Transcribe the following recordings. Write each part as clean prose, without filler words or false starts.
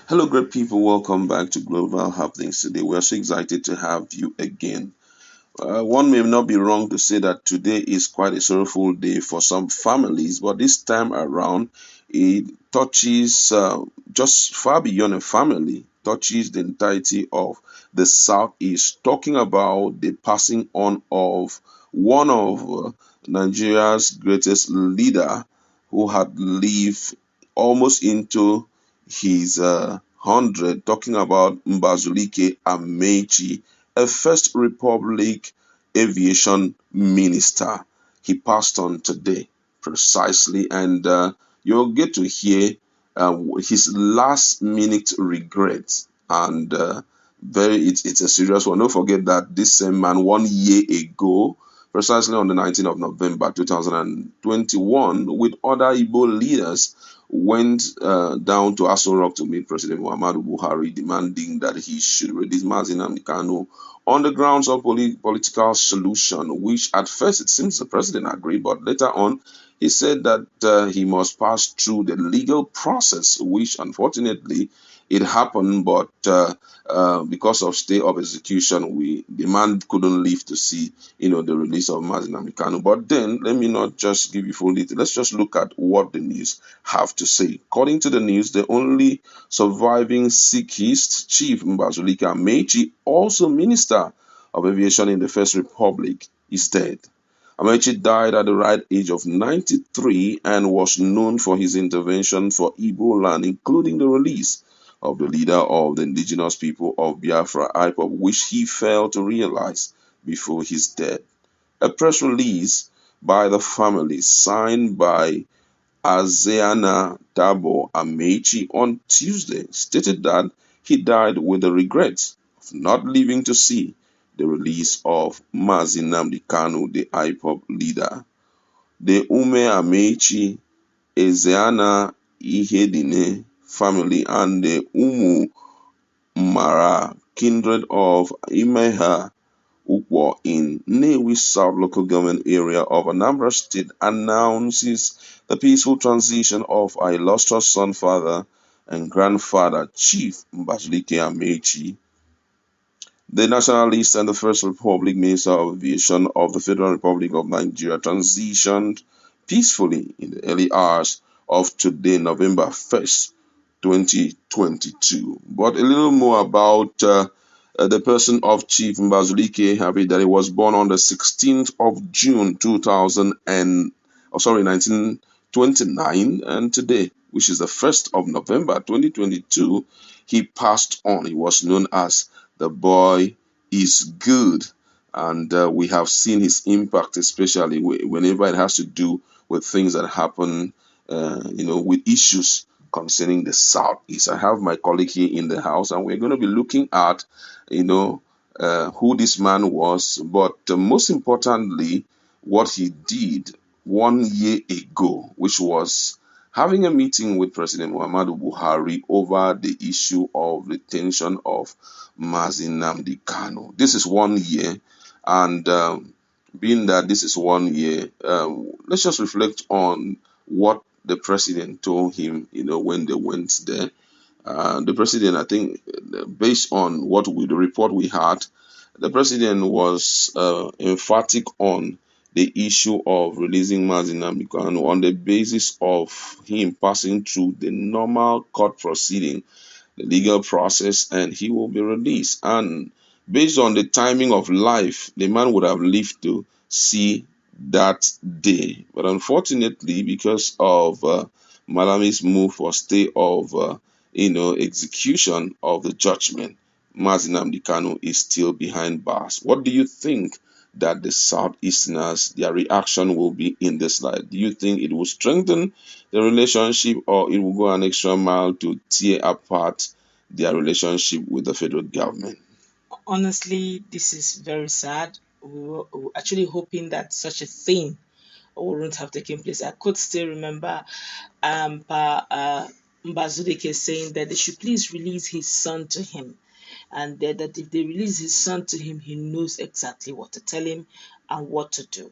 Hello, great people. Welcome back to Global Happenings today. We are so excited to have you again. One may not be wrong to say that today is quite a sorrowful day for some families, but this time around, it touches just far beyond a family, touches the entirety of the Southeast, talking about the passing on of one of Nigeria's greatest leader who had lived almost into his 100, talking about Mbazulike Amaechi, a First Republic aviation minister. He passed on today, precisely, and you'll get to hear his last minute regrets. And it's a serious one. Don't forget that this same man, 1 year ago, precisely on the 19th of November 2021, with other Igbo leaders, went down to Aso Rock to meet President Muhammadu Buhari, demanding that he should release Mazi Nnamdi Kanu on the grounds of political solution, which at first it seems the president agreed, but later on he said that he must pass through the legal process, which unfortunately it happened, but because of stay of execution, the man couldn't live to see, the release of Mazi Nnamdi Kanu. But then, let me not just give you full detail. Let's just look at what the news have to say. According to the news, the only surviving Sikhist, Chief Mbazulika Amaechi, also Minister of Aviation in the First Republic, is dead. Amaechi died at the right age of 93 and was known for his intervention for Igbo land, including the release of the leader of the indigenous people of Biafra, IPOB, which he failed to realize before his death. A press release by the family, signed by Azeana Dabo Amaechi on Tuesday, stated that he died with the regret of not living to see the release of Mazi Nnamdi Kanu, the IPOB leader. The Ume Amaechi, Ezeana Ihedine family, and the Umu Mara kindred of Imeha Ukwo in Nnewi South local government area of Anambra State announces the peaceful transition of our illustrious son, father, and grandfather, Chief Mbazulike Amaechi, the Nationalist and the First Republic Minister of Aviation of the Federal Republic of Nigeria, transitioned peacefully in the early hours of today, November 1st, 2022. But a little more about the person of Chief Mbazulike Habe, that he was born on the 16th of June 1929, and today, which is the 1st of November 2022, he passed on. He was known as the boy is good, and we have seen his impact, especially whenever it has to do with things that happen, with issues concerning the Southeast. I have my colleague here in the house, and we're going to be looking at, who this man was, but most importantly, what he did 1 year ago, which was having a meeting with President Muhammadu Buhari over the issue of retention of Mazi Nnamdi Kanu. This is 1 year, and being that this is 1 year, let's just reflect on what the president told him, when they went there. The president, I think, based on the report we had, the president was emphatic on the issue of releasing Mazi Nnamdi Kanu on the basis of him passing through the normal court proceeding, the legal process, and he will be released. And based on the timing of life, the man would have lived to see that day. But unfortunately, because of Malami's move for stay of execution of the judgment, Mazi Nnamdi Kanu is still behind bars. What do you think that the Southeasterners, their reaction will be in this light? Do you think it will strengthen the relationship, or it will go an extra mile to tear apart their relationship with the federal government? Honestly, this is very sad. We were actually hoping that such a thing wouldn't have taken place. I could still remember Mbazudike saying that they should please release his son to him, and that if they release his son to him, he knows exactly what to tell him and what to do.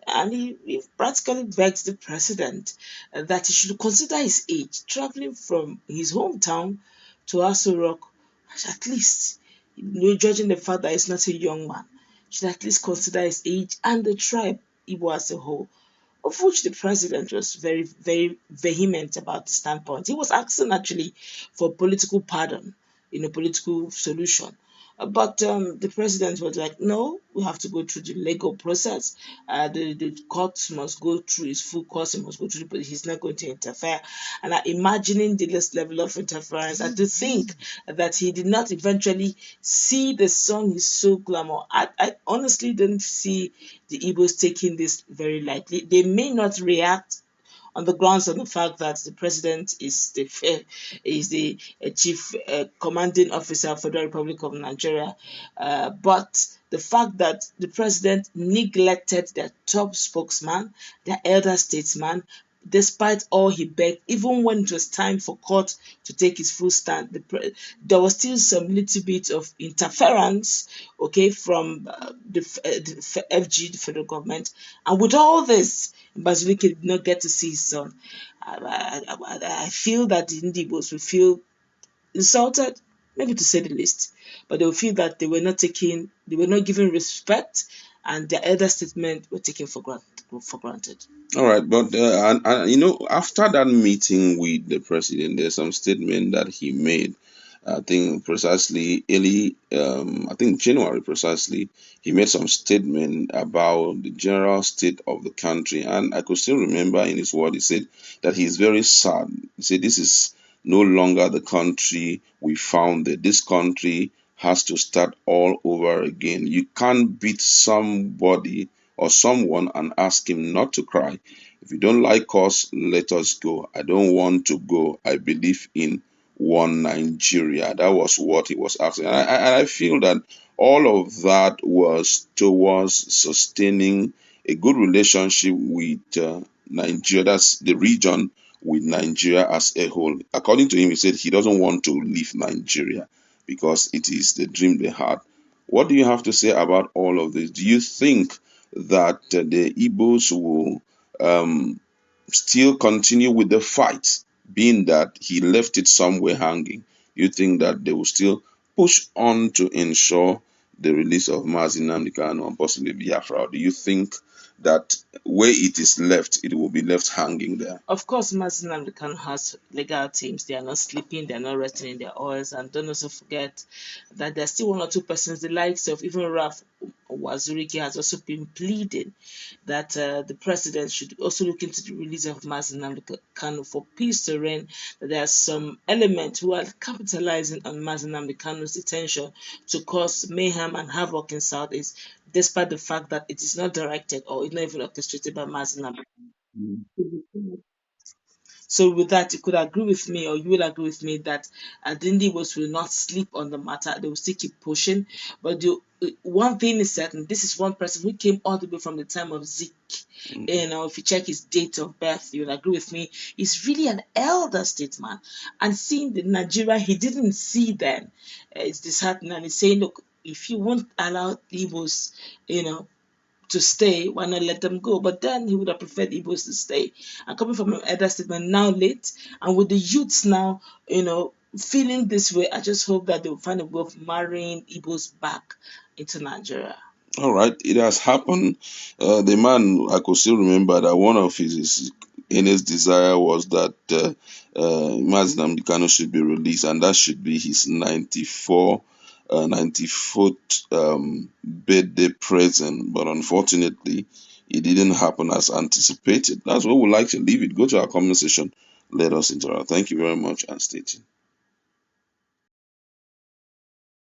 And he practically begged the president that he should consider his age, traveling from his hometown to Aso Rock, at least, judging the fact that he's not a young man, should at least consider his age and the tribe, Igbo as a whole, of which the president was very, very vehement about the standpoint. He was asking actually for political pardon, political solution. But the president was like, no, we have to go through the legal process. The court must go through his full course. He must go through, but he's not going to interfere. And imagining the less level of interference, and to think that he did not eventually see the song is so glamour. I honestly don't see the Igbos taking this very lightly. They may not react on the grounds of the fact that the president is the chief commanding officer of Federal Republic of Nigeria, but the fact that the president neglected their top spokesman, their elder statesman, despite all he begged, even when it was time for court to take his full stand, there was still some little bit of interference, okay, from the FG, the federal government. And with all this, Basilike did not get to see his son. I feel that the Ndigbos will feel insulted, maybe to say the least, but they will feel that they were not given respect, and their elder statement were taken for granted. All right, but after that meeting with the president, there's some statement that he made. I think precisely early, I think January precisely, he made some statement about the general state of the country, and I could still remember in his word he said that he's very sad. He said this is no longer the country we founded. This country has to start all over again. You can't beat somebody or someone and ask him not to cry. If you don't like us, let us go. I don't want to go. I believe in one Nigeria. That was what he was asking. And I feel that all of that was towards sustaining a good relationship with Nigeria. That's the region with Nigeria as a whole. According to him, he said he doesn't want to leave Nigeria because it is the dream they had. What do you have to say about all of this? Do you think that the Igbos will still continue with the fight, being that he left it somewhere hanging? You think that they will still push on to ensure the release of Mazi Nnamdi Kanu and possibly Biafra? Or do you think that where it is left, it will be left hanging there? Of course, Mazi Nnamdi Kanu has legal teams. They are not sleeping, they are not resting in their oils. And don't also forget that there's still one or two persons, the likes of even Raf Wazuriki, has also been pleading that the president should also look into the release of Mazi Nnamdi Kanu for peace to reign. That there are some elements who are capitalizing on Mazi Nnamdi Kanu's detention to cause mayhem and havoc in Southeast, despite the fact that it is not directed or not even orchestrated by Mazi Nnamdi. So with that, you could agree with me, or you will agree with me that Dindi was will not sleep on the matter. They will still keep pushing. But one thing is certain: this is one person who came all the way from the time of Zeke. If you check his date of birth, you'll agree with me. He's really an elder statesman, and seeing the Nigeria he didn't see then, it's disheartening. And he's saying, look, if you won't allow Igbos, to stay, why not let them go? But then he would have preferred Igbos to stay. And coming from an elder statement now late, and with the youths now, feeling this way, I just hope that they will find a way of marrying Igbos back into Nigeria. All right, it has happened. The man, I could still remember that one of his earnest desire was that Mazi Nnamdi Kanu should be released, and that should be his 94th birthday present. But unfortunately, it didn't happen as anticipated. That's what we'd like to leave it. Go to our comment section. Let us interact. Thank you very much and stay tuned.